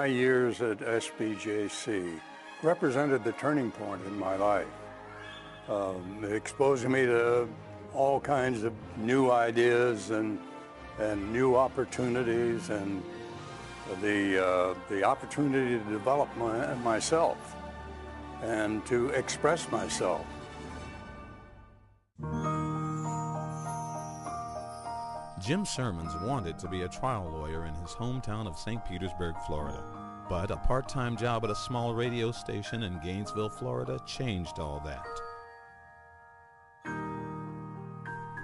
my years at SPJC represented the turning point in my life, exposing me to all kinds of new ideas and new opportunities, and the opportunity to develop myself and to express myself. Jim Sirmons wanted to be a trial lawyer in his hometown of St. Petersburg, Florida. But a part-time job at a small radio station in Gainesville, Florida changed all that.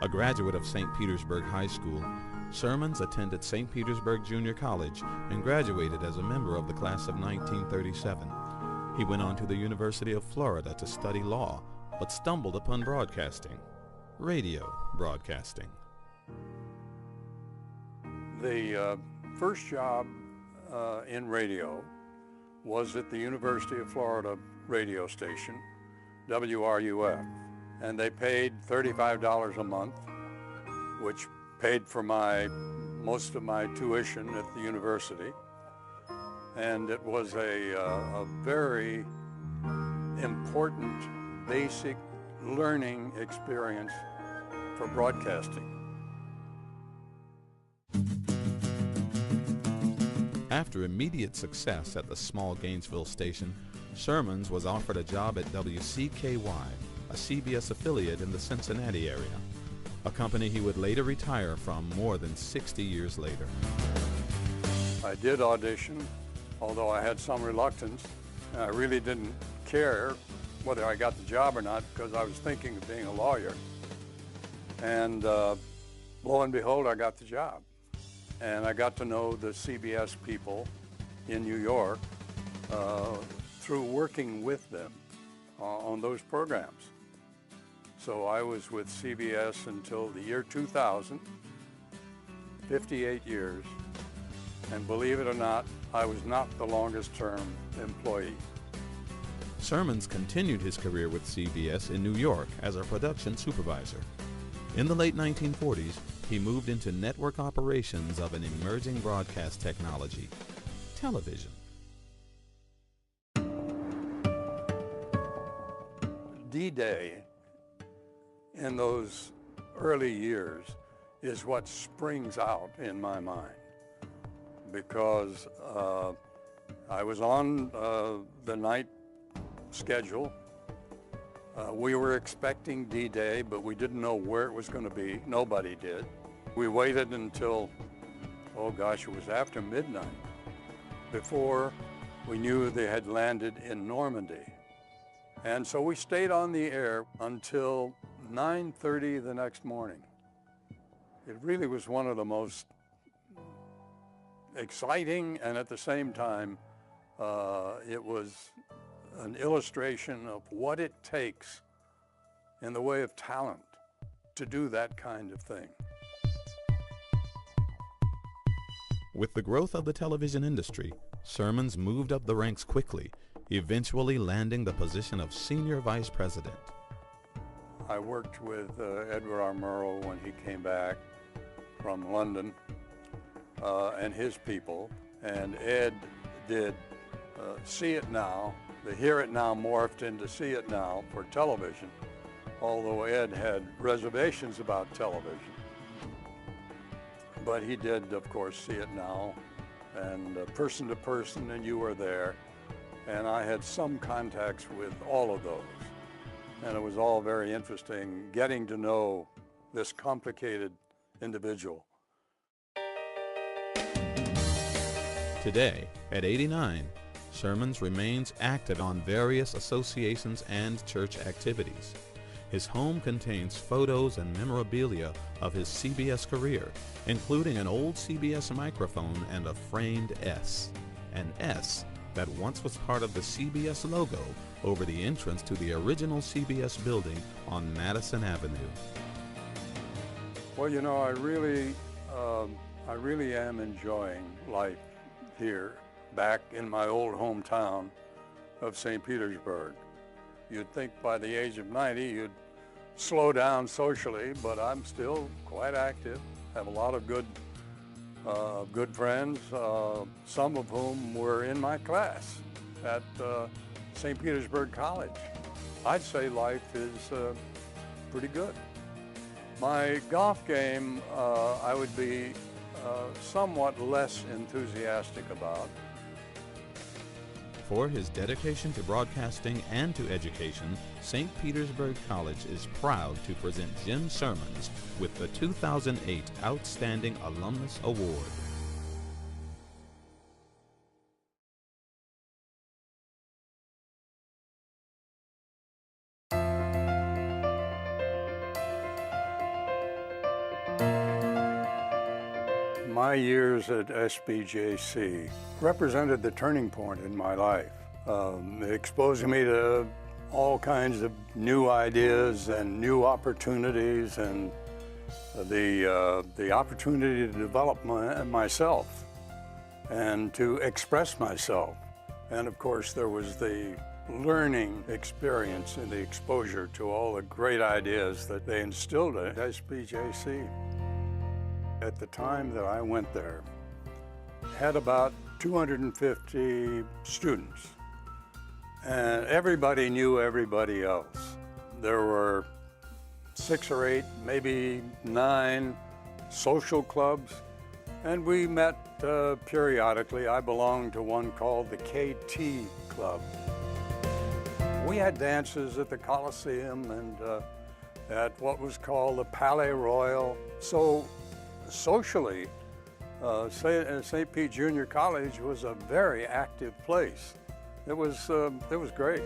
A graduate of St. Petersburg High School, Sirmons attended St. Petersburg Junior College and graduated as a member of the class of 1937. He went on to the University of Florida to study law, but stumbled upon broadcasting, radio broadcasting. The first job in radio was at the University of Florida radio station, WRUF, and they paid $35 a month, which paid for most of my tuition at the university, and it was a very important basic learning experience for broadcasting. After immediate success at the small Gainesville station, Sirmons was offered a job at WCKY, a CBS affiliate in the Cincinnati area, a company he would later retire from more than 60 years later. I did audition, although I had some reluctance. I really didn't care whether I got the job or not because I was thinking of being a lawyer. And lo and behold, I got the job. And I got to know the CBS people in New York through working with them on those programs. So I was with CBS until the year 2000, 58 years, and believe it or not, I was not the longest term employee. Sirmons continued his career with CBS in New York as a production supervisor. In the late 1940s, he moved into network operations of an emerging broadcast technology, television. D-Day in those early years is what springs out in my mind, because I was on the night schedule. We were expecting D-Day, but we didn't know where it was going to be. Nobody did. We waited until, oh gosh, it was after midnight before we knew they had landed in Normandy. And so we stayed on the air until 9:30 the next morning. It really was one of the most exciting, and at the same time, it was an illustration of what it takes in the way of talent to do that kind of thing. With the growth of the television industry, Sirmons moved up the ranks quickly, eventually landing the position of Senior Vice President. I worked with Edward R. Murrow when he came back from London and his people, and Ed did See It Now. The Hear It Now morphed into See It Now for television, although Ed had reservations about television. But he did, of course, See It Now, and Person to Person, and You Were There. And I had some contacts with all of those. And it was all very interesting getting to know this complicated individual. Today, at 89, Sirmons remains active on various associations and church activities. His home contains photos and memorabilia of his CBS career, including an old CBS microphone and a framed S, an S that once was part of the CBS logo over the entrance to the original CBS building on Madison Avenue. Well, you know, I really am enjoying life here, back in my old hometown of St. Petersburg. You'd think by the age of 90 you'd slow down socially, but I'm still quite active, have a lot of good good friends, some of whom were in my class at St. Petersburg College. I'd say life is pretty good. My golf game, I would be somewhat less enthusiastic about. For his dedication to broadcasting and to education, St. Petersburg College is proud to present Jim Sirmons with the 2008 Outstanding Alumnus Award. My years at SPJC represented the turning point in my life, exposing me to all kinds of new ideas and new opportunities, and the opportunity to develop myself and to express myself. And of course, there was the learning experience and the exposure to all the great ideas that they instilled at SPJC. At the time that I went there, had about 250 students, and everybody knew everybody else. There were 6 or 8, maybe 9 social clubs, and we met periodically. I belonged to one called the KT Club. We had dances at the Coliseum and at what was called the Palais Royal. So socially, St. Pete Junior College was a very active place. It was great.